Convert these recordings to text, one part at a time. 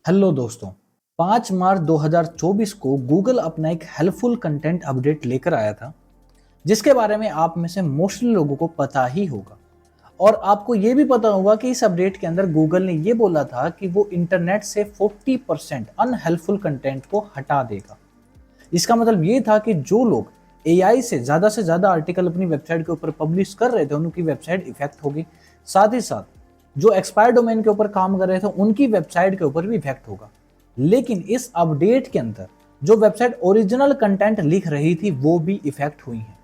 Hello दोस्तों। 5 मार्च 2024 को Google अपना एक हेल्पफुल कंटेंट अपडेट लेकर आया था, जिसके बारे में आप में से मोस्टली लोगों को पता ही होगा। और आपको ये भी पता होगा कि इस अपडेट के अंदर गूगल ने ये बोला था कि वो इंटरनेट से 40% अनहेल्पफुल कंटेंट को हटा देगा। इसका मतलब ये था कि जो लोग एआई से ज़्यादा आर्टिकल अपनी वेबसाइट के ऊपर पब्लिश कर रहे थे, उनकी वेबसाइट इफेक्ट होगी। साथ ही साथ जो एक्सपायर डोमेन के ऊपर काम कर रहे थे, उनकी वेबसाइट के ऊपर भी इफेक्ट होगा। लेकिन इस अपडेट के अंदर जो वेबसाइट ओरिजिनल कंटेंट लिख रही थी, वो भी इफेक्ट हुई है।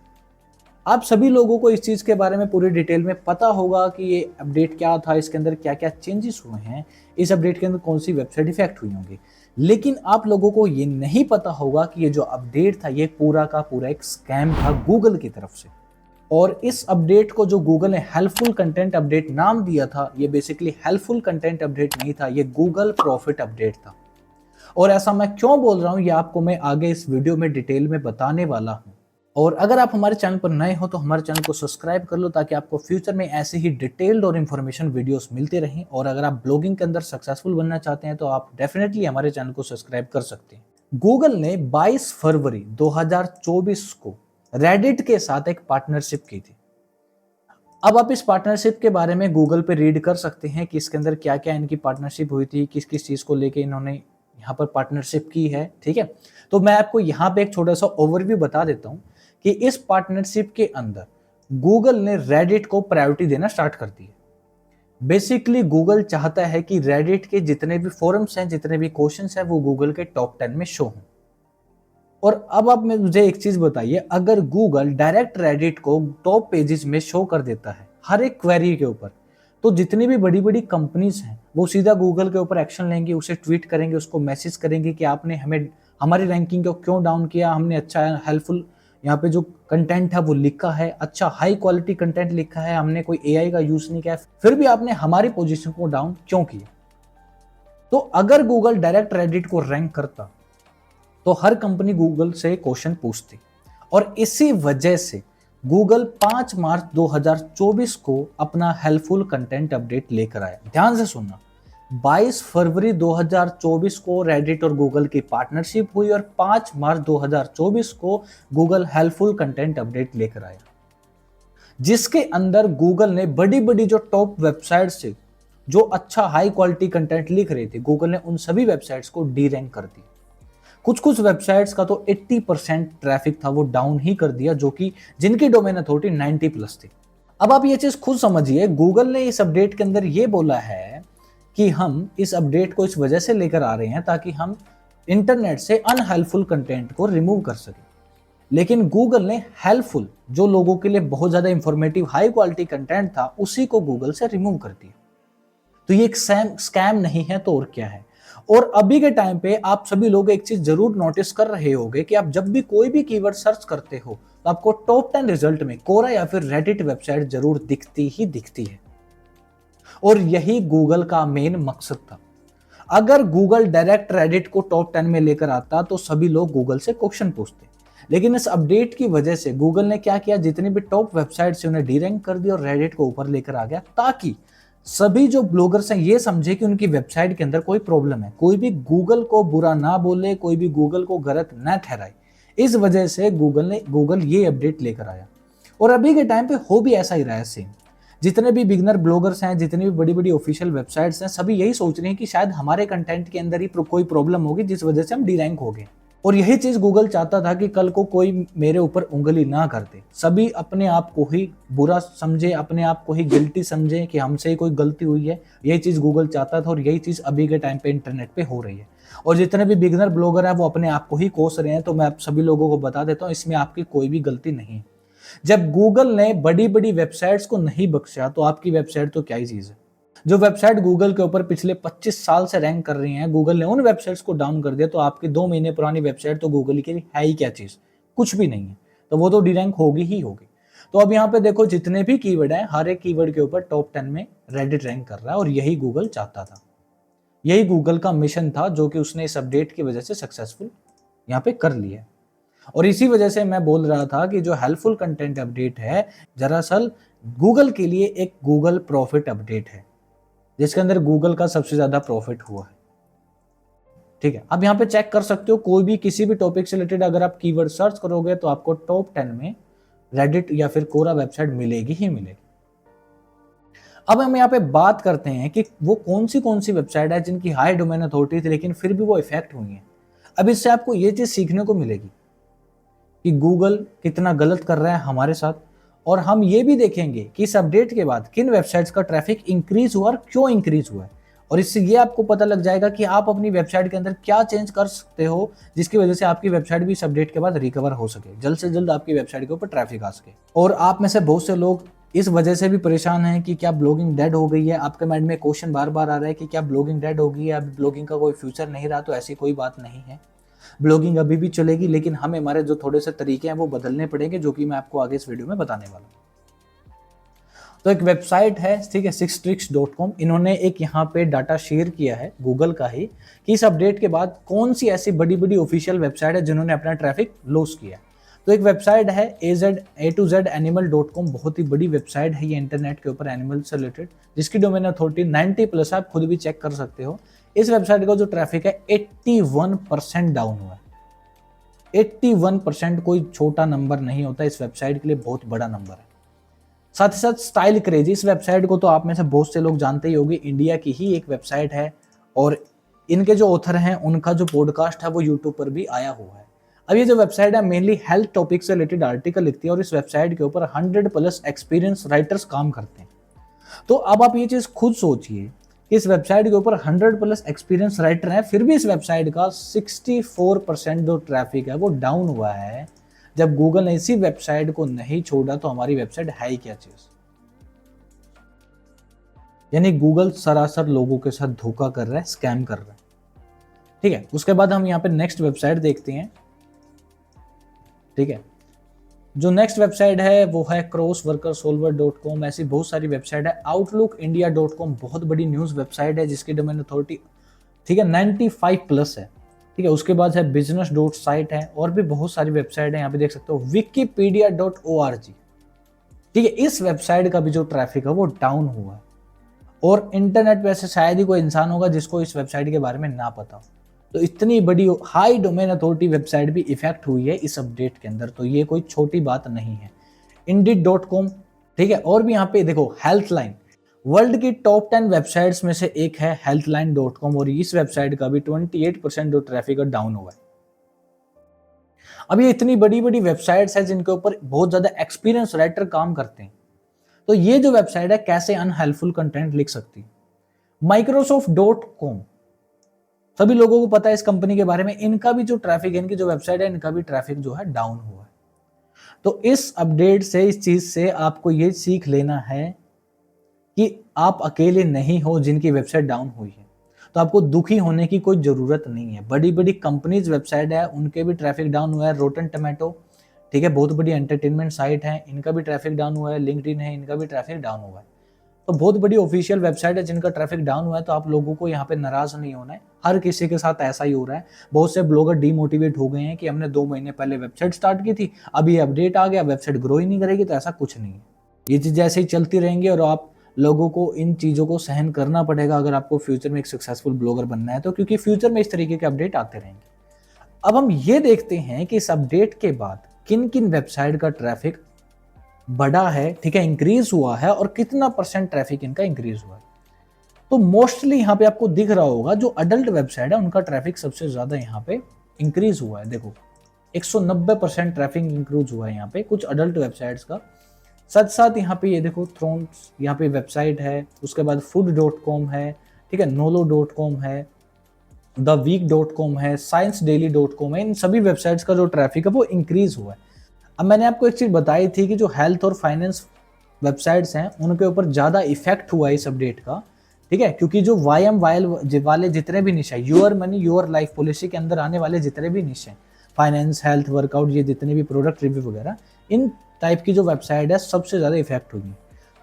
आप सभी लोगों को इस चीज के बारे में पूरी डिटेल में पता होगा कि ये अपडेट क्या था, इसके अंदर क्या क्या चेंजेस हुए हैं, इस अपडेट के अंदर कौन सी वेबसाइट इफेक्ट हुई होंगी। लेकिन आप लोगों को ये नहीं पता होगा कि ये जो अपडेट था, ये पूरा का पूरा एक स्कैम था गूगल की तरफ से। और इस अपडेट को जो गूगल ने हेल्पफुल कंटेंट अपडेट नाम दिया था, ये बेसिकली हेल्पफुल कंटेंट अपडेट नहीं था, ये गूगल प्रॉफिट अपडेट था। और ऐसा मैं क्यों बोल रहा हूं, ये आपको मैं आगे इस वीडियो में डिटेल में बताने वाला हूं। और अगर आप हमारे चैनल पर नए हो तो हमारे चैनल को सब्सक्राइब कर लो, ताकि आपको फ्यूचर में ऐसे ही डिटेल्ड और इन्फॉर्मेशन वीडियोस मिलते रहें। और अगर आप ब्लॉगिंग के अंदर सक्सेसफुल बनना चाहते हैं तो आप डेफिनेटली हमारे चैनल को सब्सक्राइब कर सकते हैं। गूगल ने 22 फरवरी 2024 को रेडिट के साथ एक पार्टनरशिप की थी। अब आप इस पार्टनरशिप के बारे में गूगल पे रीड कर सकते हैं कि इसके अंदर क्या क्या इनकी पार्टनरशिप हुई थी, किस किस चीज को लेके इन्होंने यहाँ पर पार्टनरशिप की है। ठीक है, तो मैं आपको यहाँ पे एक छोटा सा ओवरव्यू बता देता हूँ कि इस पार्टनरशिप के अंदर गूगल ने रेडिट को प्रायोरिटी देना स्टार्ट कर दी है। बेसिकली गूगल चाहता है कि रेडिट के जितने भी फोरम्स हैं, जितने भी क्वेश्चंस हैं, वो गूगल के टॉप 10 में शो हों। और अब आप मुझे एक चीज बताइए, अगर गूगल डायरेक्ट रेडिट को टॉप पेजेस में शो कर देता है हर एक क्वेरी के ऊपर, तो जितनी भी बड़ी बड़ी कंपनीज हैं वो सीधा गूगल के ऊपर एक्शन लेंगे, उसे ट्वीट करेंगे, उसको मैसेज करेंगे कि आपने हमें हमारी रैंकिंग को क्यों डाउन किया। हमने अच्छा हेल्पफुल यहाँ पे जो कंटेंट है वो लिखा है, अच्छा हाई क्वालिटी कंटेंट लिखा है, हमने कोई एआई का यूज नहीं किया, फिर भी आपने हमारी पोजीशन को डाउन क्यों किया। तो अगर गूगल डायरेक्ट रेडिट को रैंक करता तो हर कंपनी गूगल से क्वेश्चन पूछती। और इसी वजह से गूगल 5 मार्च 2024 को अपना हेल्पफुल कंटेंट अपडेट लेकर आया। ध्यान से सुनना, 22 फरवरी 2024 को रेडिट और गूगल की पार्टनरशिप हुई और 5 मार्च 2024 को गूगल हेल्पफुल कंटेंट अपडेट लेकर आया, जिसके अंदर गूगल ने बड़ी बड़ी जो टॉप वेबसाइट्स से जो अच्छा हाई क्वालिटी कंटेंट लिख रही थी, गूगल ने उन सभी वेबसाइट्स को डी रैंक कर दिया। कुछ कुछ वेबसाइट्स का तो 80% ट्रैफिक था वो डाउन ही कर दिया, जो कि जिनकी डोमेन अथॉरिटी 90 प्लस थी। अब आप ये चीज खुद समझिए, गूगल ने इस अपडेट के अंदर ये बोला है कि हम इस अपडेट को इस वजह से लेकर आ रहे हैं ताकि हम इंटरनेट से अनहेल्पफुल कंटेंट को रिमूव कर सकें। लेकिन गूगल ने हेल्पफुल, जो लोगों के लिए बहुत ज्यादा इंफॉर्मेटिव हाई क्वालिटी कंटेंट था, उसी को गूगल से रिमूव कर दिया। तो ये एक स्कैम नहीं है तो और क्या है। और अभी के टाइम पे आप सभी लोग एक चीज जरूर नोटिस कर रहे होंगे कि आप जब भी कोई भी कीवर्ड सर्च करते हो तो आपको टॉप 10 रिजल्ट में कोरा या फिर रेडिट वेबसाइट जरूर दिखती ही दिखती है। और यही गूगल का मेन मकसद था। अगर गूगल डायरेक्ट रेडिट को टॉप 10 में लेकर आता तो सभी लोग गूगल से क्वेश्चन पूछते। लेकिन इस अपडेट की वजह से गूगल ने क्या किया, जितनी भी टॉप वेबसाइट से उन्हें डी रैंक कर दिया और रेडिट को ऊपर लेकर आ गया, ताकि सभी जो ब्लॉगर्स हैं ये समझे कि उनकी वेबसाइट के अंदर कोई प्रॉब्लम है, कोई भी गूगल को बुरा ना बोले, कोई भी गूगल को गलत ना ठहराए। इस वजह से गूगल ये अपडेट लेकर आया। और अभी के टाइम पे हो भी ऐसा ही रहा है सेम। जितने भी बिगनर ब्लॉगर्स हैं, जितनी भी बड़ी बड़ी ऑफिशियल वेबसाइट्स हैं, सभी यही सोच रहे हैं कि शायद हमारे कंटेंट के अंदर ही कोई प्रॉब्लम होगी जिस वजह से हम डी रैंक हो गए। और यही चीज गूगल चाहता था कि कल को कोई मेरे ऊपर उंगली ना कर दे, सभी अपने आप को ही बुरा समझे, अपने आप को ही गिल्टी समझे कि हमसे ही कोई गलती हुई है। यही चीज गूगल चाहता था और यही चीज अभी के टाइम पे इंटरनेट पे हो रही है। और जितने भी बिगनर ब्लॉगर हैं वो अपने आप को ही कोस रहे हैं। तो मैं आप सभी लोगों को बता देता हूँ, इसमें आपकी कोई भी गलती नहीं है। जब गूगल ने बड़ी बड़ी वेबसाइट्स को नहीं बख्शा तो आपकी वेबसाइट तो क्या ही चीज है। जो वेबसाइट गूगल के ऊपर पिछले 25 साल से रैंक कर रही हैं, गूगल ने उन वेबसाइट्स को डाउन कर दिया, तो आपकी 2 महीने पुरानी वेबसाइट तो गूगल की है ही क्या चीज, कुछ भी नहीं है। तो वो तो डी रैंक होगी ही होगी। तो अब यहाँ पे देखो, जितने भी कीवर्ड हैं, हर एक कीवर्ड के ऊपर टॉप 10 में रेडिट रैंक कर रहा है। और यही गूगल चाहता था, यही गूगल का मिशन था, जो कि उसने इस अपडेट की वजह से सक्सेसफुल यहाँ पे कर लिया। और इसी वजह से मैं बोल रहा था कि जो हेल्पफुल कंटेंट अपडेट है, दरअसल गूगल के लिए एक गूगल प्रॉफिट अपडेट है, जिसके अंदर गूगल का सबसे ज्यादा प्रॉफिट हुआ है। ठीक है, अब यहाँ पे चेक कर सकते हो कोई भी किसी भी टॉपिक से रिलेटेड अगर आप कीवर्ड सर्च करोगे तो आपको टॉप 10 में रेडिट या फिर कोरा वेबसाइट मिलेगी ही मिलेगी। अब हम यहाँ पे बात करते हैं कि वो कौन सी वेबसाइट है जिनकी हाई डोमेन अथॉरिटी थी लेकिन फिर भी वो इफेक्ट हुई है। अब इससे आपको ये चीज सीखने को मिलेगी कि गूगल कितना गलत कर रहा है हमारे साथ, और हम ये भी देखेंगे कि इस अपडेट के बाद किन वेबसाइट्स का ट्रैफिक इंक्रीज हुआ और क्यों इंक्रीज हुआ है, और इससे ये आपको पता लग जाएगा कि आप अपनी वेबसाइट के अंदर क्या चेंज कर सकते हो जिसकी वजह से आपकी वेबसाइट भी इस अपडेट के बाद रिकवर हो सके, जल्द से जल्द आपकी वेबसाइट के ऊपर ट्रैफिक आ सके। और आप में से बहुत से लोग इस वजह से भी परेशान हैं कि क्या ब्लॉगिंग डेड हो गई है। आपके माइंड में क्वेश्चन बार बार आ रहा है कि क्या ब्लॉगिंग डेड हो गई है, अभी ब्लॉगिंग का कोई फ्यूचर नहीं रहा। तो ऐसी कोई बात नहीं है, ब्लॉगिंग अभी भी चलेगी, लेकिन हमें हमारे जो थोड़े से तरीके हैं वो बदलने पड़ेंगे, जो कि मैं आपको आगे इस वीडियो में बताने वाला हूँ। तो एक वेबसाइट है, ठीक है, sixtricks.com, इन्होंने एक यहाँ पे डाटा शेयर किया है गूगल का ही कि इस अपडेट के बाद कौन सी ऐसी बड़ी बड़ी ऑफिशियल वेबसाइट है जिन्होंने अपना ट्रैफिक लॉस किया। तो एक वेबसाइट है A2Z animal.com, बहुत ही बड़ी वेबसाइट है ये इंटरनेट के ऊपर एनिमल से रिलेटेड, जिसकी डोमेन अथॉरिटी 90+ है, आप खुद भी चेक कर सकते हो। इस वेबसाइट का जो ट्रैफिक है 81% डाउन हुआ है। 81% कोई छोटा नंबर नहीं होता, इस वेबसाइट के लिए बहुत बड़ा नंबर है। साथ ही साथ स्टाइल क्रेजी, इस वेबसाइट को तो आप में से बहुत से लोग जानते ही होंगे, इंडिया की ही एक वेबसाइट है और इनके जो ऑथर हैं उनका जो पॉडकास्ट है वो यूट्यूब पर भी आया हुआ है। अब ये जो वेबसाइट है मेनली हेल्थ टॉपिक से रिलेटेड आर्टिकल लिखती है और इस वेबसाइट के ऊपर 100+ एक्सपीरियंस राइटर्स काम करते हैं। तो अब आप ये चीज खुद सोचिए कि इस वेबसाइट के ऊपर 100+ एक्सपीरियंस राइटर हैं, फिर भी इस वेबसाइट का 64% जो ट्रैफिक है वो डाउन हुआ है। जब गूगल ने इसी वेबसाइट को नहीं छोड़ा तो हमारी वेबसाइट है ही क्या चीज। यानी गूगल सरासर लोगों के साथ धोखा कर रहा है, स्कैम कर रहा है। ठीक है, उसके बाद हम यहाँ पे नेक्स्ट वेबसाइट देखते हैं। ठीक है, जो नेक्स्ट वेबसाइट है वो है crossworkersolver.com। ऐसी बहुत सारी वेबसाइट है। outlookindia.com बहुत बड़ी न्यूज वेबसाइट है जिसकी डोमेन अथॉरिटी, ठीक है, 95+ है। ठीक है, उसके बाद है business.site है, और भी बहुत सारी वेबसाइट है, यहाँ पे देख सकते हो wikipedia.org। ठीक है, इस वेबसाइट का भी जो ट्रैफिक है वो डाउन हुआ है, और इंटरनेट पे ऐसे शायद ही कोई इंसान होगा जिसको इस वेबसाइट के बारे में ना पता हो। तो इतनी बड़ी हाई डोमेन अथॉरिटी वेबसाइट भी इफेक्ट हुई है इस अपडेट के अंदर, तो ये कोई छोटी बात नहीं है। indeed.com, ठीक है, और भी यहाँ पे देखो हेल्थलाइन, वर्ल्ड की टॉप 10 वेबसाइट्स में से एक है healthline.com, और इस वेबसाइट का भी 28% जो ट्रैफिक है डाउन हुआ है। अब ये इतनी बड़ी बड़ी वेबसाइट्स है जिनके ऊपर बहुत ज्यादा एक्सपीरियंस राइटर काम करते हैं, तो ये जो वेबसाइट है कैसे अनहेल्पफुल कंटेंट लिख सकती है। Microsoft.com, सभी लोगों को पता है इस कंपनी के बारे में, इनका भी जो ट्रैफिक है, इनकी जो वेबसाइट है, इनका भी ट्रैफिक जो है डाउन हुआ है। तो इस अपडेट से, इस चीज से आपको ये सीख लेना है कि आप अकेले नहीं हो जिनकी वेबसाइट डाउन हुई है, तो आपको दुखी होने की कोई जरूरत नहीं है। बड़ी बड़ी कंपनीज वेबसाइट है, उनके भी ट्रैफिक डाउन हुआ है। रोटन टोमेटो, ठीक है, बहुत बड़ी एंटरटेनमेंट साइट है, इनका भी ट्रैफिक डाउन हुआ है। लिंक्डइन है, इनका भी ट्रैफिक डाउन हुआ है। तो बहुत बड़ी ऑफिशियल वेबसाइट है जिनका ट्रैफिक डाउन हुआ है, तो आप लोगों को यहाँ पे नाराज नहीं होना है। हर किसी के साथ ऐसा ही हो रहा है। बहुत से ब्लॉगर डीमोटिवेट हो गए हैं कि हमने 2 महीने पहले वेबसाइट स्टार्ट की थी, अभी अपडेट आ गया, वेबसाइट ग्रो ही नहीं करेगी। तो ऐसा कुछ नहीं है, ये चीज ऐसे ही चलती रहेंगी और आप लोगों को इन चीजों को सहन करना पड़ेगा अगर आपको फ्यूचर में एक सक्सेसफुल ब्लॉगर बनना है तो, क्योंकि फ्यूचर में इस तरीके के अपडेट आते रहेंगे। अब हम ये देखते हैं कि इस अपडेट के बाद किन किन वेबसाइट का ट्रैफिक बढ़ा है, ठीक है, इंक्रीज हुआ है, और कितना % ट्रैफिक इनका इंक्रीज हुआ है। तो मोस्टली यहाँ पे आपको दिख रहा होगा जो अडल्ट वेबसाइट है उनका ट्रैफिक सबसे ज्यादा यहाँ पे इंक्रीज हुआ है। देखो 190% ट्रैफिक इंक्रीज हुआ है यहाँ पे कुछ अडल्ट वेबसाइट्स का। साथ साथ यहाँ पे ये देखो थ्रोन्स, यहाँ पे वेबसाइट है, उसके बाद food.com है, ठीक है, nolo.com है, theweek.com है, sciencedaily.com है। इन सभी वेबसाइट्स का जो ट्रैफिक है वो इंक्रीज हुआ है। अब मैंने आपको एक चीज बताई थी कि जो हेल्थ और फाइनेंस वेबसाइट्स हैं उनके ऊपर ज्यादा इफेक्ट हुआ है इस अपडेट का, ठीक है, क्योंकि जो YM वाले जितने भी निश है, your money your life policy के अंदर आने वाले जितने भी निश है, फाइनेंस, हेल्थ, वर्कआउट, ये जितने भी प्रोडक्ट रिव्यू वगैरह, इन टाइप की जो वेबसाइट है सबसे ज्यादा इफेक्ट हुई।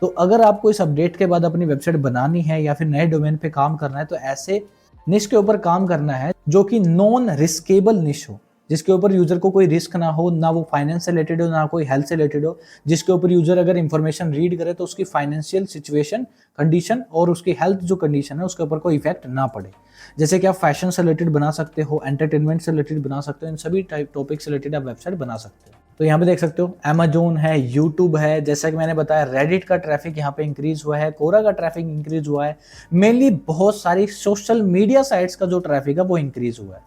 तो अगर आपको इस अपडेट के बाद अपनी वेबसाइट बनानी है या फिर नए डोमेन पे काम करना है तो ऐसे निश के ऊपर काम करना है जो कि नॉन रिस्केबल निश हो, जिसके ऊपर यूजर को कोई रिस्क ना हो, ना वो फाइनेंस से रिलेटेड हो, ना कोई हेल्थ से रिलेटेड हो, जिसके ऊपर यूजर अगर इंफॉर्मेशन रीड करे तो उसकी फाइनेंशियल सिचुएशन, कंडीशन और उसकी हेल्थ जो कंडीशन है उसके ऊपर कोई इफेक्ट ना पड़े। जैसे कि आप फैशन से रिलेटेड बना सकते हो, एंटरटेनमेंट से रिलेटेड बना सकते हो, इन सभी टाइप टॉपिक से रिलेटेड आप वेबसाइट बना सकते हो। तो यहाँ पे देख सकते हो Amazon है, यूट्यूब है, जैसा कि मैंने बताया रेडिट का ट्रैफिक यहाँ पे इंक्रीज हुआ है, कोरा का ट्रैफिक इंक्रीज हुआ है, मेनली बहुत सारी सोशल मीडिया साइट्स का जो ट्रैफिक है वो इंक्रीज हुआ है।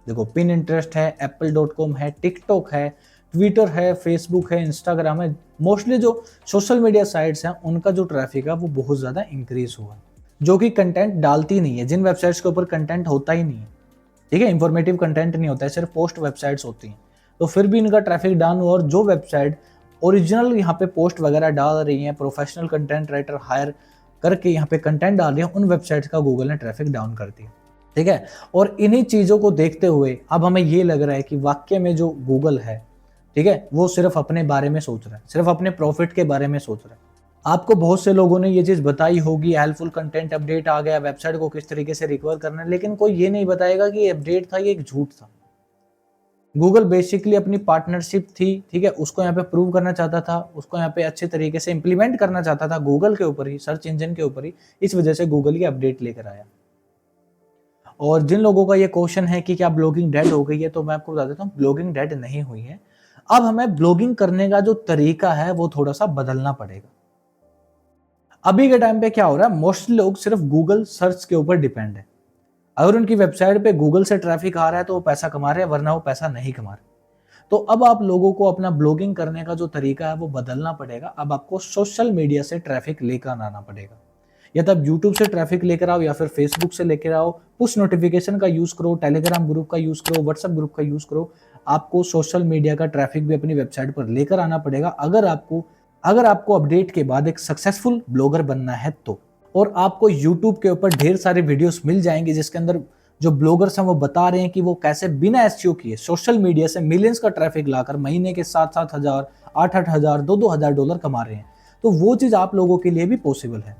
देखो पिनिंटरेस्ट है, apple.com है, टिकटॉक है, ट्विटर है, फेसबुक है, इंस्टाग्राम है, मोस्टली जो सोशल मीडिया साइट्स हैं उनका जो ट्रैफिक है वो बहुत ज़्यादा इंक्रीज हुआ है, जो कि कंटेंट डालती नहीं है, जिन वेबसाइट्स के ऊपर कंटेंट होता ही नहीं है, ठीक है, इंफॉर्मेटिव कंटेंट नहीं होता है, सिर्फ पोस्ट वेबसाइट्स होती हैं, तो फिर भी इनका ट्रैफिक डाउन हुआ। और जो वेबसाइट ओरिजिनल यहाँ पे पोस्ट वगैरह डाल रही हैं, प्रोफेशनल कंटेंट राइटर हायर करके यहाँ पे कंटेंट डाल रही है, उन वेबसाइट्स का गूगल ने ट्रैफिक डाउन कर दिया, ठीक है। और इन्हीं चीज़ों को देखते हुए अब हमें ये लग रहा है कि वाकई में जो गूगल है, ठीक है, वो सिर्फ अपने बारे में सोच रहा है, सिर्फ अपने प्रॉफिट के बारे में सोच रहा है। आपको बहुत से लोगों ने ये चीज़ बताई होगी, हेल्पफुल कंटेंट अपडेट आ गया, वेबसाइट को किस तरीके से रिकवर करना है, लेकिन कोई ये नहीं बताएगा कि ये अपडेट था, ये एक झूठ था। गूगल बेसिकली अपनी पार्टनरशिप थी, ठीक है, उसको यहाँ पे प्रूव करना चाहता था, उसको यहाँ पे अच्छे तरीके से इंप्लीमेंट करना चाहता था गूगल के ऊपर ही, सर्च इंजन के ऊपर ही, इस वजह से गूगल ये अपडेट लेकर आया। और जिन लोगों का ये क्वेश्चन है कि क्या ब्लॉगिंग डेड हो गई है, तो मैं आपको बता देता हूँ ब्लॉगिंग डेड नहीं हुई है। अब हमें ब्लॉगिंग करने का जो तरीका है वो थोड़ा सा बदलना पड़ेगा। अभी के टाइम पे क्या हो रहा है, मोस्ट लोग सिर्फ गूगल सर्च के ऊपर डिपेंड है। अगर उनकी वेबसाइट पे गूगल से ट्रैफिक आ रहा है तो वो पैसा कमा रहे हैं, वरना वो पैसा नहीं कमा रहे। तो अब आप लोगों को अपना ब्लॉगिंग करने का जो तरीका है वो बदलना पड़ेगा। अब आपको सोशल मीडिया से ट्रैफिक लेकर आना पड़ेगा, या तो आप यूट्यूब से ट्रैफिक लेकर आओ, या फिर फेसबुक से लेकर आओ, पुश नोटिफिकेशन का यूज करो, टेलीग्राम ग्रुप का यूज करो, व्हाट्सएप ग्रुप का यूज करो। आपको सोशल मीडिया का ट्रैफिक भी अपनी वेबसाइट पर लेकर आना पड़ेगा, अगर आपको अपडेट के बाद एक सक्सेसफुल ब्लॉगर बनना है तो। और आपको यूट्यूब के ऊपर ढेर सारे वीडियोस मिल जाएंगे जिसके अंदर जो ब्लॉगर्स हैं वो बता रहे हैं कि वो कैसे बिना एसईओ किए सोशल मीडिया से मिलियंस का ट्रैफिक लाकर महीने के 7-7 हजार, 8-8 हजार, 2-2 हजार डॉलर कमा रहे हैं। तो वो चीज़ आप लोगों के लिए भी पॉसिबल है।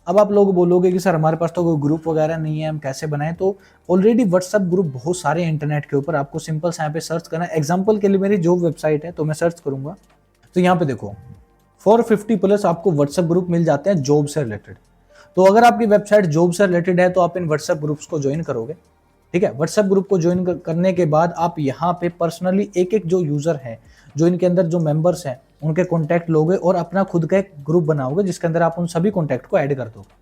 अब आप लोग बोलोगे कि सर हमारे पास तो कोई ग्रुप वगैरह नहीं है, हम कैसे बनाएं? तो ऑलरेडी व्हाट्सएप ग्रुप बहुत सारे इंटरनेट के ऊपर, आपको सिंपल से यहाँ पे सर्च करना है। एग्जाम्पल के लिए मेरी जॉब वेबसाइट है तो मैं सर्च करूंगा, तो यहाँ पे देखो 450+ आपको व्हाट्सएप ग्रुप मिल जाते हैं जॉब से रिलेटेड। तो अगर आपकी वेबसाइट जॉब से रिलेटेड है तो आप इन व्हाट्सएप ग्रुप्स को ज्वाइन करोगे, ठीक है। व्हाट्सएप ग्रुप को ज्वाइन करने के बाद आप यहाँ पे पर्सनली एक एक जो यूजर है, जो इनके अंदर जो मेंबर्स हैं, उनके कॉन्टैक्ट लोगे और अपना खुद का एक ग्रुप बनाओगे जिसके अंदर आप उन सभी कॉन्टैक्ट को ऐड कर दोगे।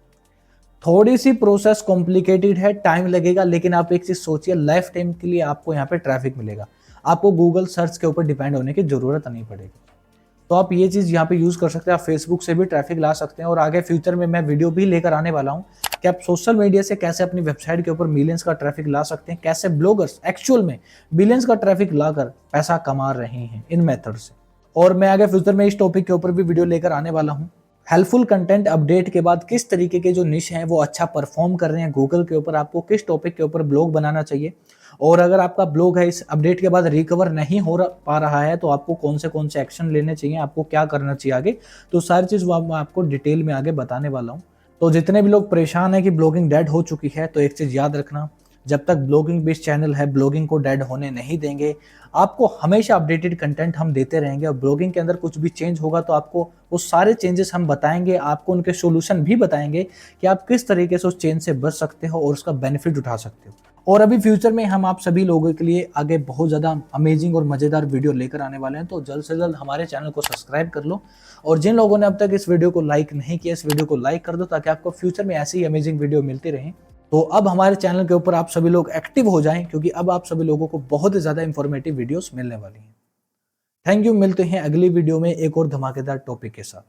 थोड़ी सी प्रोसेस कॉम्प्लिकेटेड है, टाइम लगेगा, लेकिन आप एक चीज सोचिए, लाइफ टाइम के लिए आपको यहाँ पे ट्रैफिक मिलेगा। आपको गूगल सर्च के ऊपर डिपेंड होने की जरूरत नहीं पड़ेगी। तो आप ये चीज़ यहाँ पे यूज़ कर सकते हैं। आप फेसबुक से भी ट्रैफिक ला सकते हैं, और आगे फ्यूचर में मैं वीडियो भी लेकर आने वाला हूँ कि आप सोशल मीडिया से कैसे अपनी वेबसाइट के ऊपर मिलियंस का ट्रैफिक ला सकते हैं, कैसे ब्लॉगर्स एक्चुअल में बिलियंस का ट्रैफिक लाकर पैसा कमा रहे हैं इन मेथड से। और मैं आगे फ्यूचर में इस टॉपिक के ऊपर भी वीडियो लेकर आने वाला हूँ। हेल्पफुल कंटेंट अपडेट के बाद किस तरीके के जो निश हैं वो अच्छा परफॉर्म कर रहे हैं गूगल के ऊपर, आपको किस टॉपिक के ऊपर ब्लॉग बनाना चाहिए, और अगर आपका ब्लॉग है इस अपडेट के बाद रिकवर नहीं हो पा रहा है तो आपको कौन से एक्शन लेने चाहिए, आपको क्या करना चाहिए आगे, तो सारी चीज़ मैं आपको डिटेल में आगे बताने वाला हूँ। तो जितने भी लोग परेशान हैं कि ब्लॉगिंग डेड हो चुकी है, तो एक चीज़ याद रखना, जब तक ब्लॉगिंग बेस्ड चैनल है ब्लॉगिंग को डेड होने नहीं देंगे। आपको हमेशा अपडेटेड कंटेंट हम देते रहेंगे, और ब्लॉगिंग के अंदर कुछ भी चेंज होगा तो आपको वो सारे चेंजेस हम बताएंगे, आपको उनके सॉल्यूशन भी बताएंगे कि आप किस तरीके से उस चेंज से बच सकते हो और उसका बेनिफिट उठा सकते हो। और अभी फ्यूचर में हम आप सभी लोगों के लिए आगे बहुत ज़्यादा अमेजिंग और मज़ेदार वीडियो लेकर आने वाले हैं, तो जल्द से जल्द हमारे चैनल को सब्सक्राइब कर लो। और जिन लोगों ने अब तक इस वीडियो को लाइक नहीं किया, इस वीडियो को लाइक कर दो ताकि आपको फ्यूचर में ऐसी ही अमेजिंग वीडियो मिलती रहें। तो अब हमारे चैनल के ऊपर आप सभी लोग एक्टिव हो जाएं, क्योंकि अब आप सभी लोगों को बहुत ही ज़्यादा इंफॉर्मेटिव वीडियोस मिलने वाली हैं। थैंक यू, मिलते हैं अगली वीडियो में एक और धमाकेदार टॉपिक के साथ।